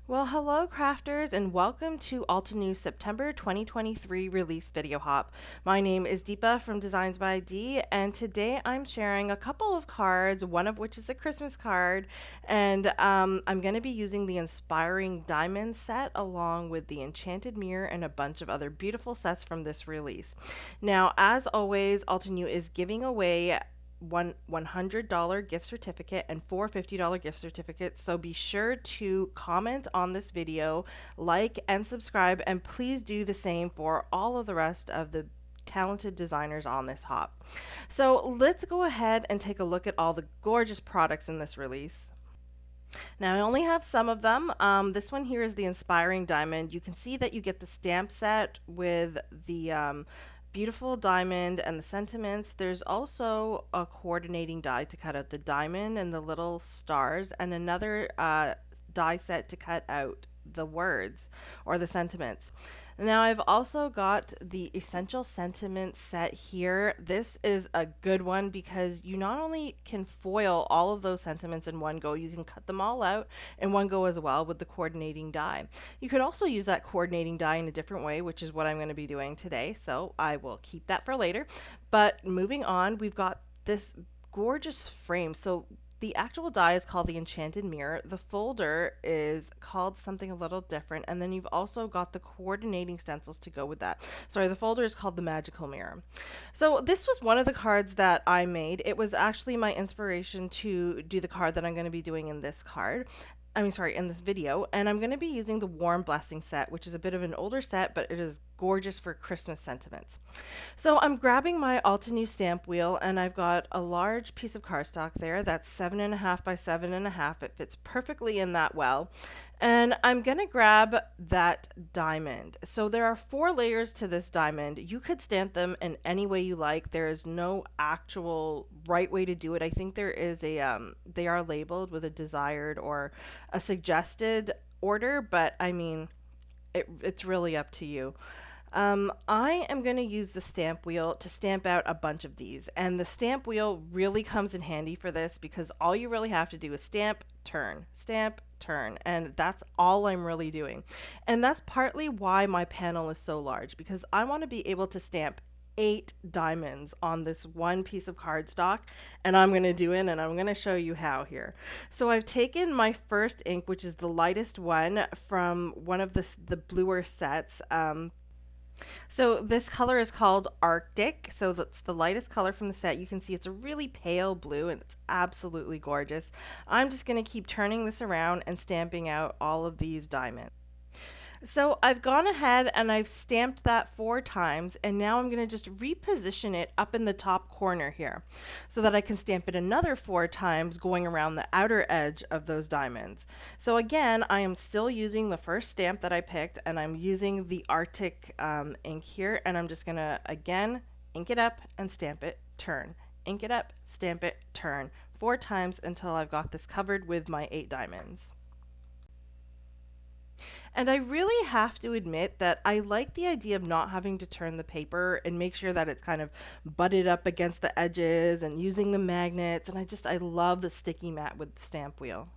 Well, hello crafters and welcome to Altenew September 2023 release video hop. My name is Deepa from Designs by Dee, and today I'm sharing a couple of cards, one of which is a Christmas card, and I'm going to be using the Inspiring Diamond set along with the Enchanted Mirror and a bunch of other beautiful sets from this release. Now, as always, Altenew is giving away one $100 gift certificate and four $50 gift certificates. So be sure to comment on this video, like and subscribe, and please do the same for all of the rest of the talented designers on this hop. So let's go ahead and take a look at all the gorgeous products in this release. Now I only have some of them. This one here is the Inspiring Diamond. You can see that you get the stamp set with the beautiful diamond and the sentiments. There's also a coordinating die to cut out the diamond and the little stars, and another die set to cut out the words or the sentiments. Now I've also got the Essential Sentiments set here. This is a good one because you not only can foil all of those sentiments in one go, you can cut them all out in one go as well with the coordinating die. You could also use that coordinating die in a different way, which is what I'm going to be doing today, so I will keep that for later. But moving on, we've got this gorgeous frame. So the actual die is called the Enchanted Mirror. The folder is called something a little different, and then you've also got the coordinating stencils to go with that. Sorry, the folder is called the Magical Mirror. So this was one of the cards that I made. It was actually my inspiration to do the card that I'm going to be doing in this card. In this video, and I'm going to be using the Warm Blessing set, which is a bit of an older set, but it is gorgeous for Christmas sentiments. So I'm grabbing my Altenew stamp wheel, and I've got a large piece of cardstock there that's 7.5 by 7.5. It fits perfectly in that well. And I'm going to grab that diamond. So there are 4 layers to this diamond. You could stamp them in any way you like. There is no actual right way to do it. I think there is they are labeled with a desired or a suggested order, but I mean, it's really up to you. I am going to use the stamp wheel to stamp out a bunch of these, and the stamp wheel really comes in handy for this because all you really have to do is stamp, turn, and that's all I'm really doing. And that's partly why my panel is so large, because I want to be able to stamp 8 diamonds on this one piece of cardstock, and I'm going to do it, and I'm going to show you how here. So I've taken my first ink, which is the lightest one from one of the bluer sets. So this color is called Arctic. So that's the lightest color from the set. You can see it's a really pale blue and it's absolutely gorgeous. I'm just going to keep turning this around and stamping out all of these diamonds. So I've gone ahead and I've stamped that 4 times, and now I'm going to just reposition it up in the top corner here so that I can stamp it another 4 times going around the outer edge of those diamonds. So again, I am still using the first stamp that I picked, and I'm using the Arctic ink here, and I'm just going to again ink it up and stamp it, turn, ink it up, stamp it, turn 4 times until I've got this covered with my 8 diamonds. And I really have to admit that I like the idea of not having to turn the paper and make sure that it's kind of butted up against the edges and using the magnets. And I love the sticky mat with the stamp wheel.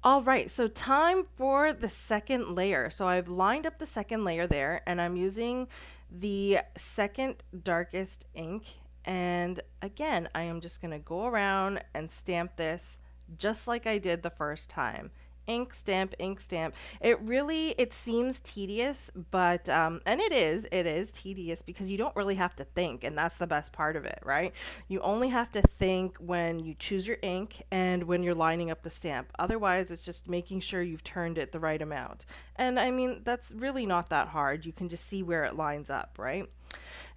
All right, so time for the second layer. So I've lined up the second layer there, and I'm using the second darkest ink. And again, I am just going to go around and stamp this just like I did the first time. Ink stamp, ink stamp. It seems tedious, but and it is tedious because you don't really have to think, and that's the best part of it, right? You only have to think when you choose your ink and when you're lining up the stamp. Otherwise, it's just making sure you've turned it the right amount. And I mean, that's really not that hard. You can just see where it lines up, right?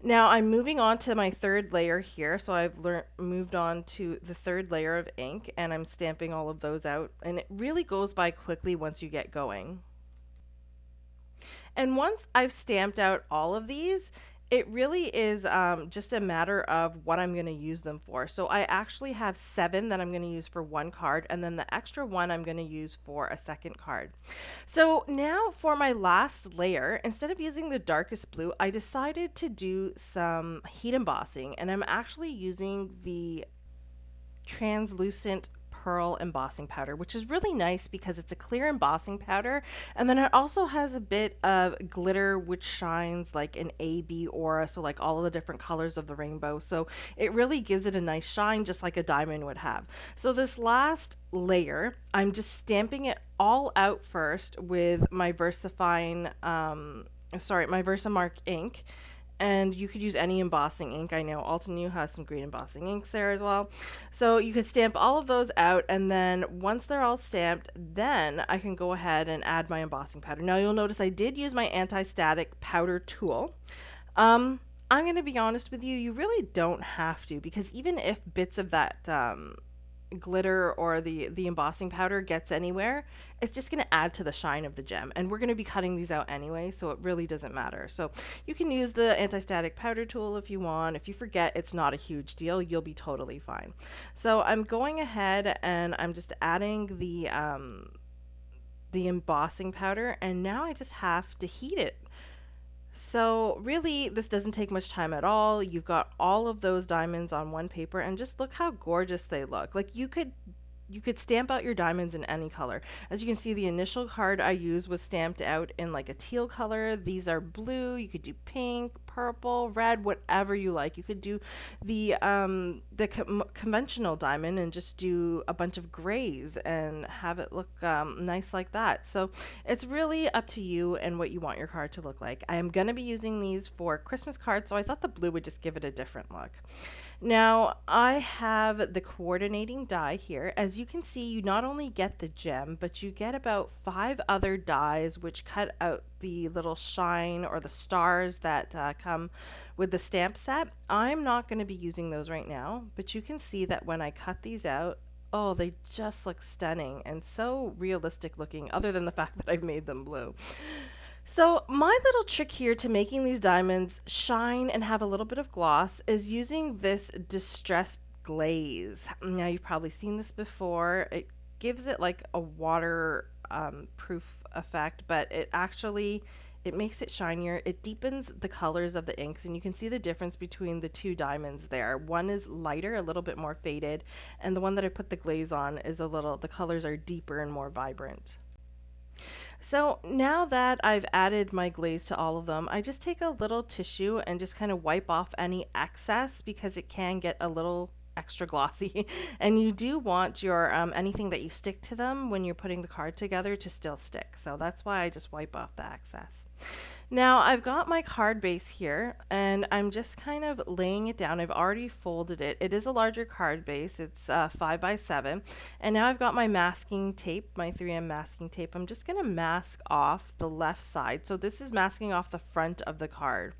Now I'm moving on to my third layer here. So I've moved on to the third layer of ink, and I'm stamping all of those out, and it really goes by quickly once you get going. And once I've stamped out all of these, it really is just a matter of what I'm going to use them for. So I actually have 7 that I'm going to use for one card, and then the extra one I'm going to use for a second card. So now for my last layer, instead of using the darkest blue, I decided to do some heat embossing, and I'm actually using the translucent pearl embossing powder, which is really nice because it's a clear embossing powder, and then it also has a bit of glitter which shines like an AB aura, so like all of the different colors of the rainbow. So it really gives it a nice shine, just like a diamond would have. So this last layer, I'm just stamping it all out first with my my Versamark ink, and you could use any embossing ink. I know Altenew has some great embossing inks there as well. So you could stamp all of those out, and then once they're all stamped, then I can go ahead and add my embossing powder. Now you'll notice I did use my anti-static powder tool. I'm going to be honest with you, you really don't have to, because even if bits of that glitter or the embossing powder gets anywhere, it's just going to add to the shine of the gem, and we're going to be cutting these out anyway, so it really doesn't matter. So you can use the anti-static powder tool if you want. If you forget, it's not a huge deal, you'll be totally fine. So I'm going ahead and I'm just adding the embossing powder, and now I just have to heat it. So really, this doesn't take much time at all. You've got all of those diamonds on one paper, and just look how gorgeous they look. Like you could stamp out your diamonds in any color. As you can see, the initial card I used was stamped out in like a teal color. These are blue. You could do pink, purple, red, whatever you like. You could do the conventional diamond and just do a bunch of grays and have it look nice like that. So it's really up to you and what you want your card to look like. I am going to be using these for Christmas cards, so I thought the blue would just give it a different look. Now I have the coordinating die here. As you can see, you not only get the gem, but you get about 5 other dies which cut out the little shine or the stars that come with the stamp set. I'm not going to be using those right now, but you can see that when I cut these out, oh, they just look stunning and so realistic looking, other than the fact that I've made them blue. So my little trick here to making these diamonds shine and have a little bit of gloss is using this distressed glaze. Now you've probably seen this before. It gives it like a water proof effect, but it makes it shinier. It deepens the colors of the inks, and you can see the difference between the two diamonds there. One is lighter, a little bit more faded, and the one that I put the glaze on is the colors are deeper and more vibrant. So now that I've added my glaze to all of them, I just take a little tissue and just kind of wipe off any excess, because it can get a little extra glossy and you do want your anything that you stick to them when you're putting the card together to still stick. So that's why I just wipe off the excess. Now I've got my card base here, and I'm just kind of laying it down. I've already folded it. It is a larger card base. It's 5x7. And now I've got my masking tape, my 3M masking tape. I'm just going to mask off the left side. So this is masking off the front of the card.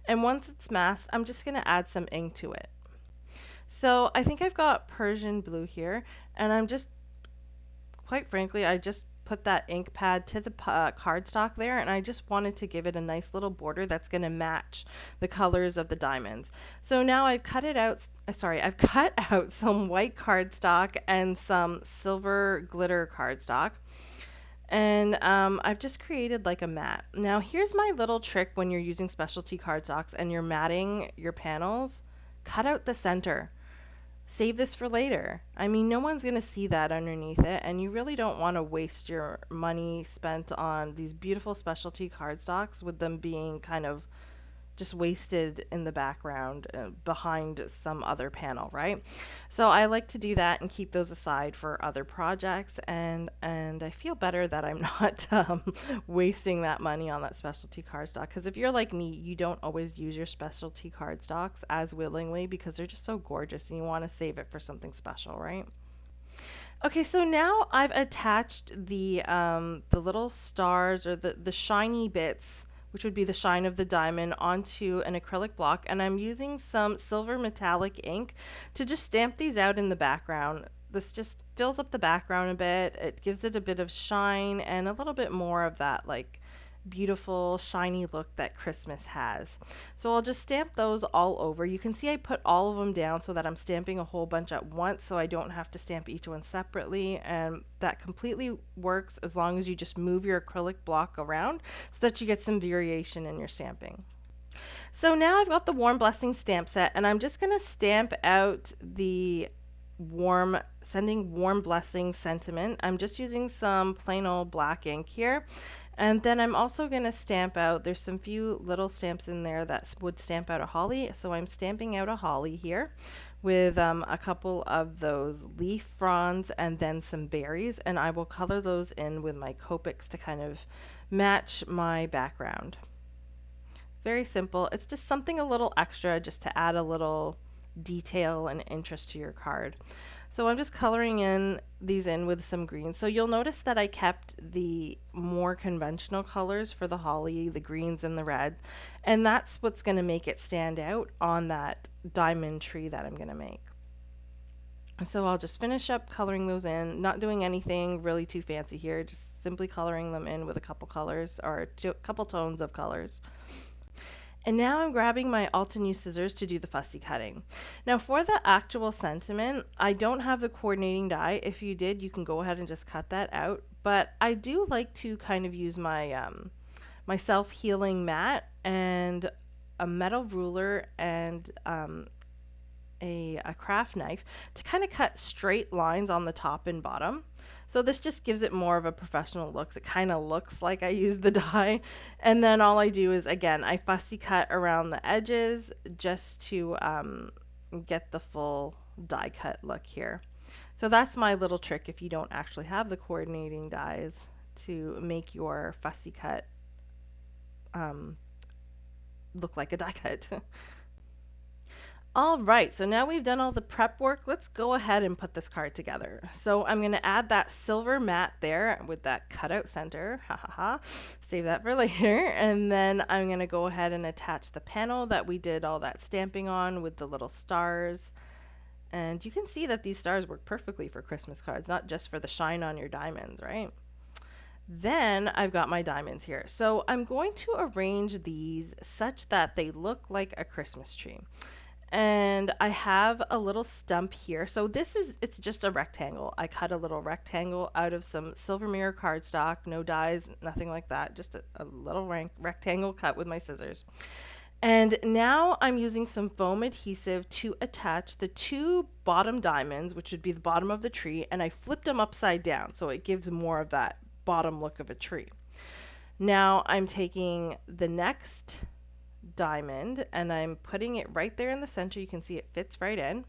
And once it's masked, I'm just going to add some ink to it. So I think I've got Persian blue here, and I'm just, quite frankly, I just put that ink pad to the cardstock there, and I just wanted to give it a nice little border that's going to match the colors of the diamonds. So now I've cut out some white cardstock and some silver glitter cardstock, and I've just created like a mat. Now here's my little trick when you're using specialty cardstocks and you're matting your panels. Cut out the center. Save this for later. I mean, no one's going to see that underneath it, and you really don't want to waste your money spent on these beautiful specialty cardstocks with them being kind of just wasted in the background behind some other panel, right? So I like to do that and keep those aside for other projects, and I feel better that I'm not wasting that money on that specialty cardstock, because if you're like me, you don't always use your specialty cardstocks as willingly because they're just so gorgeous and you want to save it for something special, right? Okay, so now I've attached the little stars, or the shiny bits, which would be the shine of the diamond, onto an acrylic block, and I'm using some silver metallic ink to just stamp these out in the background. This just fills up the background a bit. It gives it a bit of shine and a little bit more of that like beautiful shiny look that Christmas has. So I'll just stamp those all over. You can see I put all of them down so that I'm stamping a whole bunch at once, so I don't have to stamp each one separately, and that completely works as long as you just move your acrylic block around so that you get some variation in your stamping. So now I've got the Warm Blessing stamp set, and I'm just going to stamp out the sending warm blessing sentiment. I'm just using some plain old black ink here. And then I'm also going to stamp out, there's some few little stamps in there that would stamp out a holly. So I'm stamping out a holly here with a couple of those leaf fronds and then some berries. And I will color those in with my Copics to kind of match my background. Very simple. It's just something a little extra just to add a little detail and interest to your card. So I'm just coloring these in with some greens. So you'll notice that I kept the more conventional colors for the holly, the greens and the red, and that's what's going to make it stand out on that diamond tree that I'm going to make. So I'll just finish up coloring those in, not doing anything really too fancy here, just simply coloring them in with a couple colors or a couple tones of colors. And now I'm grabbing my Altenew scissors to do the fussy cutting. Now for the actual sentiment, I don't have the coordinating die. If you did, you can go ahead and just cut that out. But I do like to kind of use my my self-healing mat and a metal ruler and a craft knife to kind of cut straight lines on the top and bottom. So this just gives it more of a professional look. It kind of looks like I used the die. And then all I do is, again, I fussy cut around the edges just to get the full die cut look here. So that's my little trick if you don't actually have the coordinating dies to make your fussy cut look like a die cut. All right, so now we've done all the prep work. Let's go ahead and put this card together. So I'm going to add that silver mat there with that cutout center. Ha ha ha. Save that for later. And then I'm going to go ahead and attach the panel that we did all that stamping on with the little stars. And you can see that these stars work perfectly for Christmas cards, not just for the shine on your diamonds, right? Then I've got my diamonds here. So I'm going to arrange these such that they look like a Christmas tree. And I have a little stump here. So it's just a rectangle. I cut a little rectangle out of some silver mirror cardstock, no dies, nothing like that. Just a little rectangle cut with my scissors. And now I'm using some foam adhesive to attach the two bottom diamonds, which would be the bottom of the tree, and I flipped them upside down so it gives more of that bottom look of a tree. Now I'm taking the next diamond and I'm putting it right there in the center. You can see it fits right in.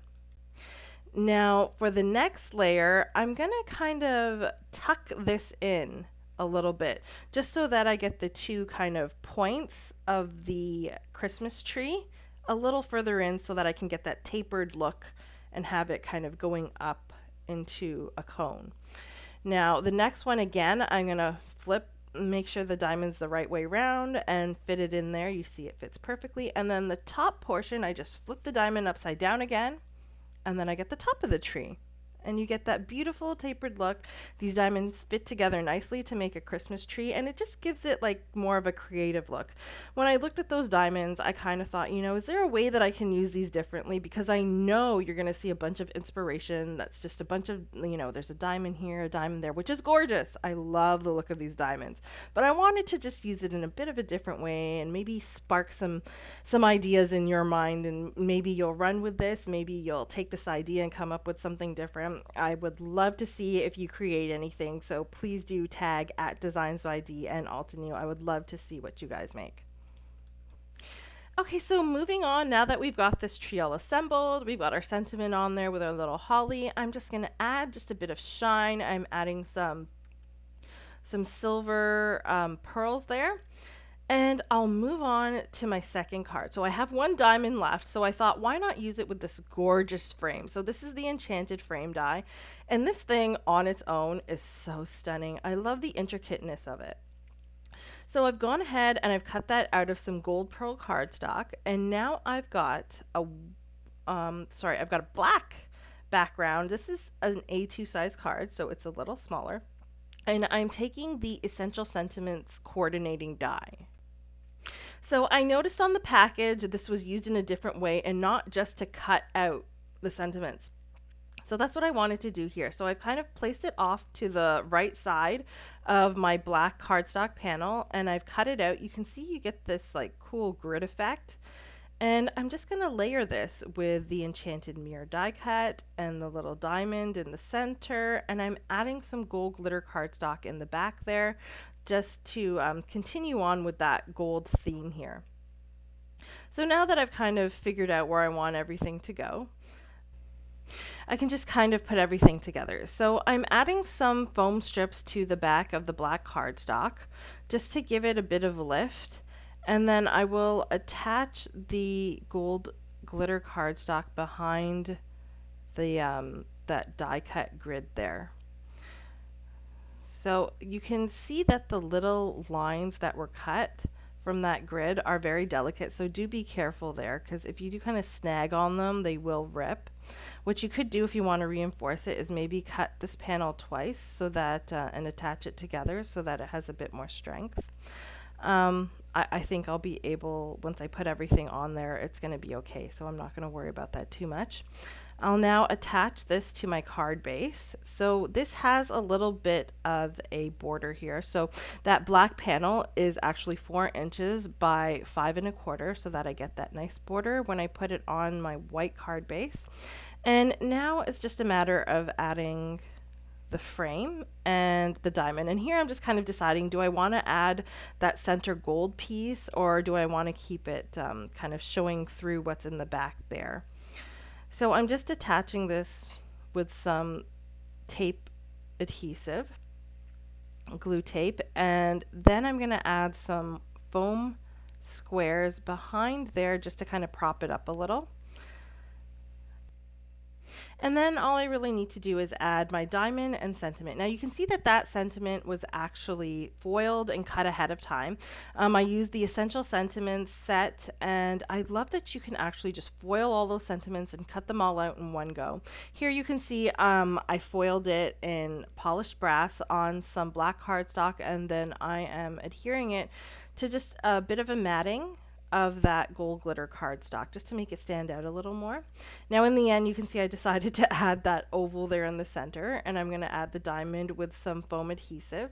Now for the next layer, I'm gonna kind of tuck this in a little bit just so that I get the two kind of points of the Christmas tree a little further in so that I can get that tapered look and have it kind of going up into a cone. Now the next one, again, I'm gonna flip, make sure the diamond's the right way around and fit it in there. You see it fits perfectly. And then the top portion, I just flip the diamond upside down again, and then I get the top of the tree. And you get that beautiful tapered look. These diamonds fit together nicely to make a Christmas tree, and it just gives it like more of a creative look. When I looked at those diamonds, I kind of thought, is there a way that I can use these differently? Because I know you're going to see a bunch of inspiration. That's just a bunch of, there's a diamond here, a diamond there, which is gorgeous. I love the look of these diamonds, but I wanted to just use it in a bit of a different way and maybe spark some ideas in your mind, and maybe you'll run with this. Maybe you'll take this idea and come up with something different. I would love to see if you create anything, so please do tag at Designs by Dee and Altenew. I would love to see what you guys make. Okay, so moving on, now that we've got this tree all assembled, we've got our sentiment on there with our little holly, I'm just going to add just a bit of shine. I'm adding some silver pearls there. And I'll move on to my second card. So I have one diamond left, so I thought, why not use it with this gorgeous frame? So this is the Enchanted Frame die, and this thing on its own is so stunning. I love the intricateness of it. So I've gone ahead and I've cut that out of some gold pearl cardstock, and now I've got a black background. This is an A2 size card, so it's a little smaller. And I'm taking the Essential Sentiments coordinating die. So I noticed on the package this was used in a different way and not just to cut out the sentiments. So that's what I wanted to do here. So I've kind of placed it off to the right side of my black cardstock panel and I've cut it out. You can see you get this like cool grid effect. And I'm just going to layer this with the Enchanted Mirror die cut and the little diamond in the center. And I'm adding some gold glitter cardstock in the back there just to continue on with that gold theme here. So now that I've kind of figured out where I want everything to go, I can just kind of put everything together. So I'm adding some foam strips to the back of the black cardstock just to give it a bit of lift. And then I will attach the gold glitter cardstock behind the that die cut grid there. So you can see that the little lines that were cut from that grid are very delicate, so do be careful there, because if you do kind of snag on them, they will rip. What you could do if you want to reinforce it is maybe cut this panel twice so that and attach it together so that it has a bit more strength. I think I'll be able, once I put everything on there, it's going to be okay, so I'm not going to worry about that too much. I'll now attach this to my card base. So this has a little bit of a border here. So that black panel is actually 4 inches by 5 1/4, so that I get that nice border when I put it on my white card base. And now it's just a matter of adding the frame and the diamond. And here I'm just kind of deciding, do I want to add that center gold piece, or do I want to keep it kind of showing through what's in the back there? So I'm just attaching this with some tape adhesive, glue tape, and then I'm going to add some foam squares behind there just to kind of prop it up a little. And then all I really need to do is add my diamond and sentiment. Now you can see that that sentiment was actually foiled and cut ahead of time. I used the Essential Sentiments set, and I love that you can actually just foil all those sentiments and cut them all out in one go. Here you can see I foiled it in polished brass on some black cardstock, and then I am adhering it to just a bit of a matting of that gold glitter cardstock just to make it stand out a little more. Now in the end, you can see I decided to add that oval there in the center, and I'm going to add the diamond with some foam adhesive.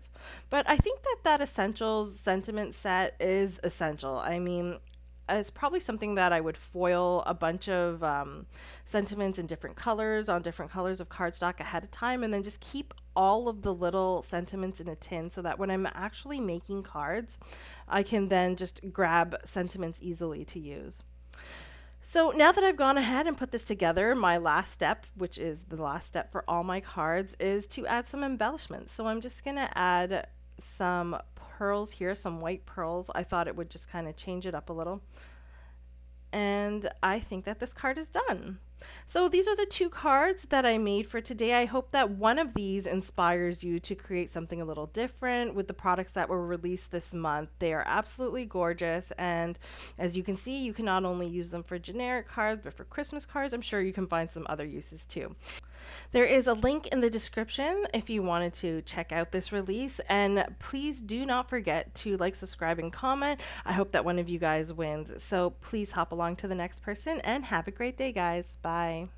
But I think that that Essentials Sentiment set is essential. I mean, it's probably something that I would foil a bunch of sentiments in different colors on different colors of cardstock ahead of time, and then just keep all of the little sentiments in a tin so that when I'm actually making cards, I can then just grab sentiments easily to use. So now that I've gone ahead and put this together, my last step, which is the last step for all my cards, is to add some embellishments. So I'm just going to add some pearls here, some white pearls. I thought it would just kind of change it up a little. And I think that this card is done. So these are the 2 cards that I made for today. I hope that one of these inspires you to create something a little different with the products that were released this month. They are absolutely gorgeous, and as you can see, you can not only use them for generic cards, but for Christmas cards, I'm sure you can find some other uses too. There is a link in the description if you wanted to check out this release, and please do not forget to like, subscribe, and comment. I hope that one of you guys wins. So please hop along to the next person and have a great day, guys. Bye.